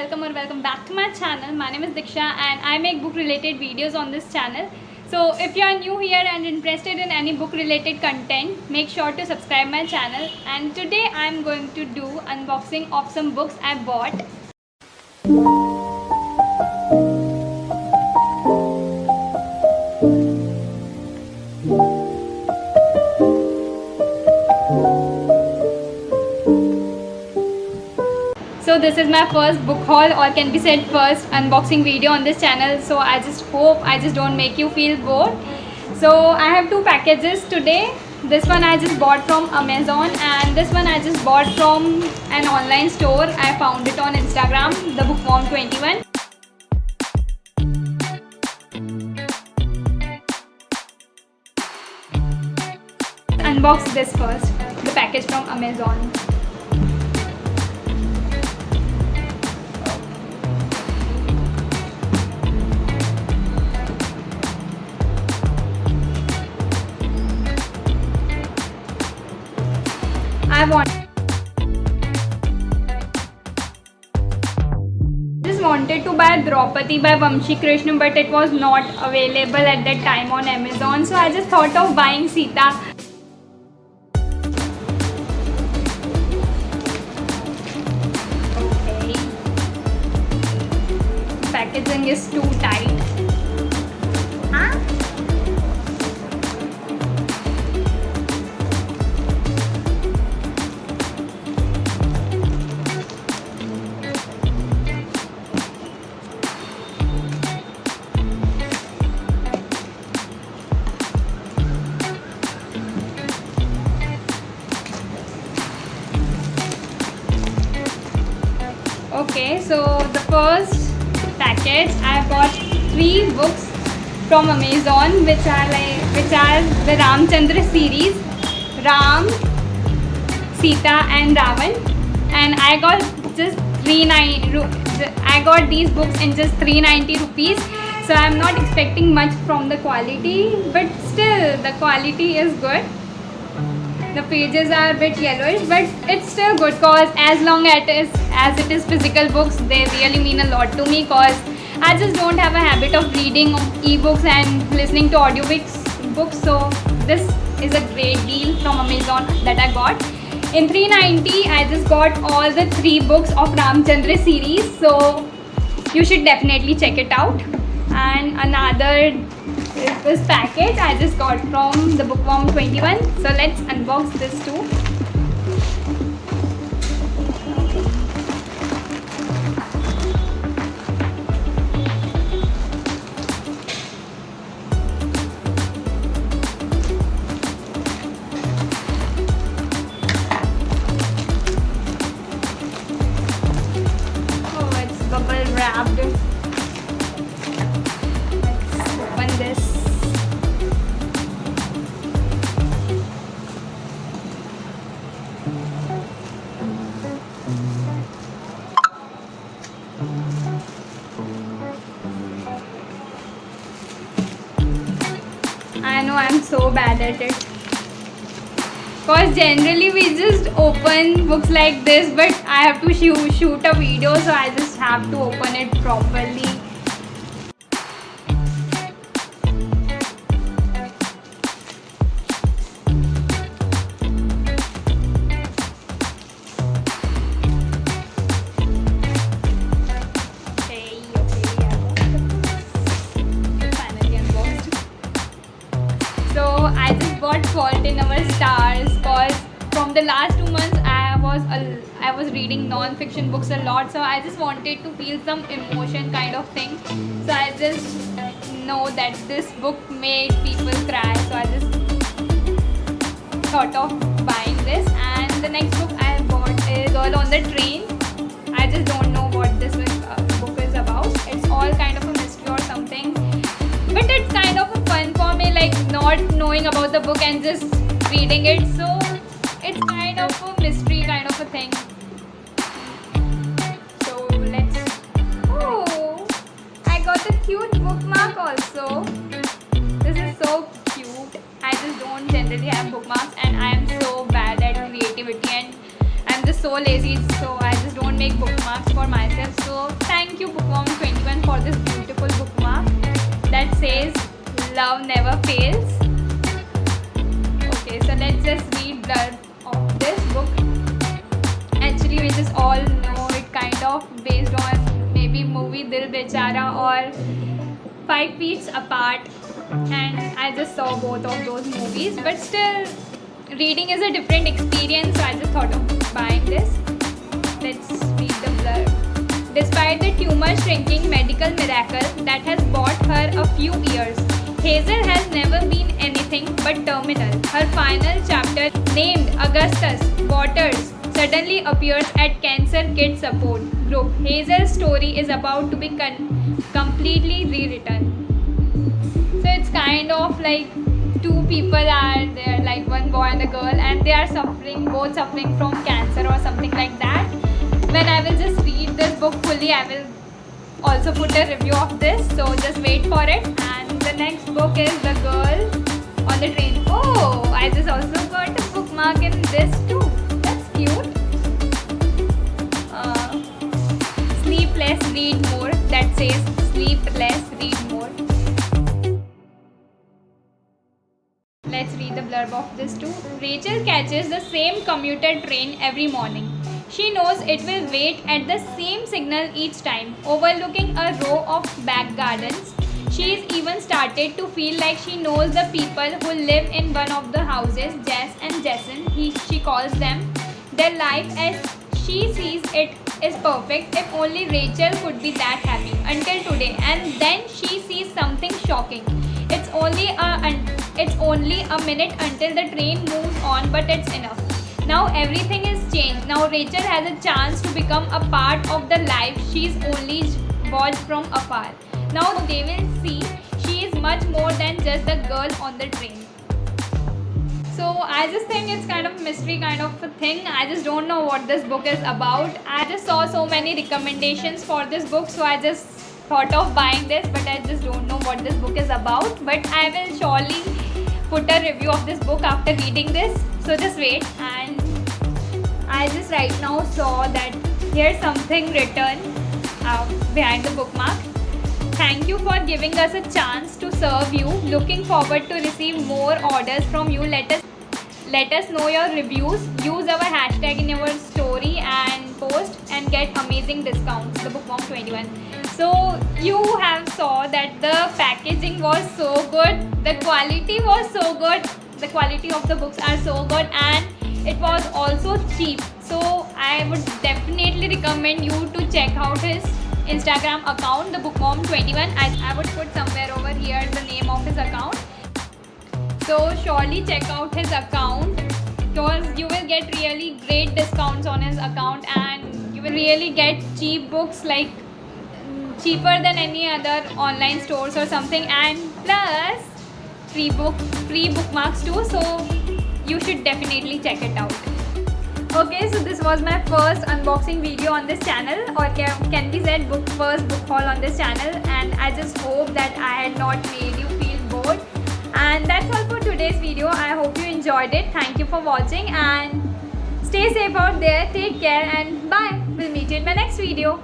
welcome or welcome back to my channel. My name is Diksha and I make book related videos on this channel. So if you are new here and interested in any book related content, make sure to subscribe my channel. And today I am going to do unboxing of some books I bought. So this is my first book haul, or can be said first unboxing video on this channel. So I just hope I just don't make you feel bored. So I have two packages today. This one I just bought from Amazon and this one I just bought from an online store. I found it on Instagram, the Bookworm 21. Unbox this first, the package from Amazon. I just wanted to buy Draupadi by Vamshi Krishna, but it was not available at that time on Amazon. So I just thought of buying Sita. Okay. Packaging is too tight. Huh? Okay, so the first package I bought 3 books from Amazon, which are the Ramchandra series, Ram, Sita and Ravan, and I got I got these books in just 390 rupees. So I'm not expecting much from the quality, but still the quality is good. The pages are a bit yellowish, but it's still good because as long as it is physical books, they really mean a lot to me because I just don't have a habit of reading ebooks and listening to audiobooks. So this is a great deal from Amazon that I got. In 390, I just got all the 3 books of Ramchandra series, so you should definitely check it out. And another is this package I just got from the Bookworm 21. So let's unbox this too. Oh, it's bubble wrapped. This. I know I'm so bad at it because generally we just open books like this, but I have to shoot a video, so I just have to open it properly. I just bought Fault in Our Stars because from the last 2 months I was reading non-fiction books a lot, so I just wanted to feel some emotion kind of thing. So I just know that this book made people cry, so I just thought of buying this. And the next book I bought is Girl on the Train. I just don't know what this book is about. It's all kind of a mystery or something, but it's kind of a fun for me, like not knowing about the book and just reading it. So it's kind of a mystery kind of a thing. So oh, I got a cute bookmark also. This is so cute. I just don't generally have bookmarks and I am so bad at creativity and I'm just so lazy, so I just don't make bookmarks for myself. So says love never fails. Okay, so let's just read blurb of this book. Actually, we just all know it kind of based on maybe movie Dil Bechara or 5 Feet Apart, and I just saw both of those movies, but still reading is a different experience, so I just thought of buying this. Let's read the blurb. Despite the tumor shrinking medical miracle that has bought her a few years, Hazel has never been anything but terminal. Her final chapter, named Augustus Waters, suddenly appears at Cancer Kid Support Group. Hazel's story is about to be completely rewritten. So it's kind of like two people are there, like one boy and a girl, and they are both suffering from cancer or something like that. When I will just read this book fully, I will also put a review of this, so just wait for it. And the next book is The Girl on the Train. Oh, I just also got a bookmark in this too. That's cute. Sleep less, read more. That says sleep less, read more. Let's read the blurb of this too. Rachel catches the same commuter train every morning. She knows it will wait at the same signal each time, overlooking a row of back gardens. She's even started to feel like she knows the people who live in one of the houses, Jess and Jason, she calls them. Their life as she sees it is perfect if only Rachel could be that happy. Until today, and then she sees something shocking. It's only a minute until the train moves on, but it's enough. Now everything is changed. Now Rachel has a chance to become a part of the life she's only watched from afar. Now they will see she is much more than just the girl on the train. So I just think it's kind of mystery kind of a thing. I just don't know what this book is about. I just saw so many recommendations for this book, so I just thought of buying this, but I just don't know what this book is about. But I will surely put a review of this book after reading this, so just wait. And I just right now saw that here's something written behind the bookmark. Thank you for giving us a chance to serve you. Looking forward to receive more orders from you. Let us know your reviews. Use our hashtag in your story and post and get amazing discounts. The Bookworm 21. So you have saw that the packaging was so good. The quality was so good. The quality of the books are so good, and it was also cheap. So I would definitely recommend you to check out his Instagram account, the Bookworm 21. I would put somewhere over here the name of his account. So surely check out his account, because you will get really great discounts on his account, and you will really get cheap books, like cheaper than any other online stores or something, and plus free bookmarks too. So you should definitely check it out. Okay, so this was my first unboxing video on this channel, or can be said first book haul on this channel, and I just hope that I had not made you feel bored. And that's all for today's video. I hope you enjoyed it. Thank you for watching, and stay safe out there. Take care, and bye. We'll meet you in my next video.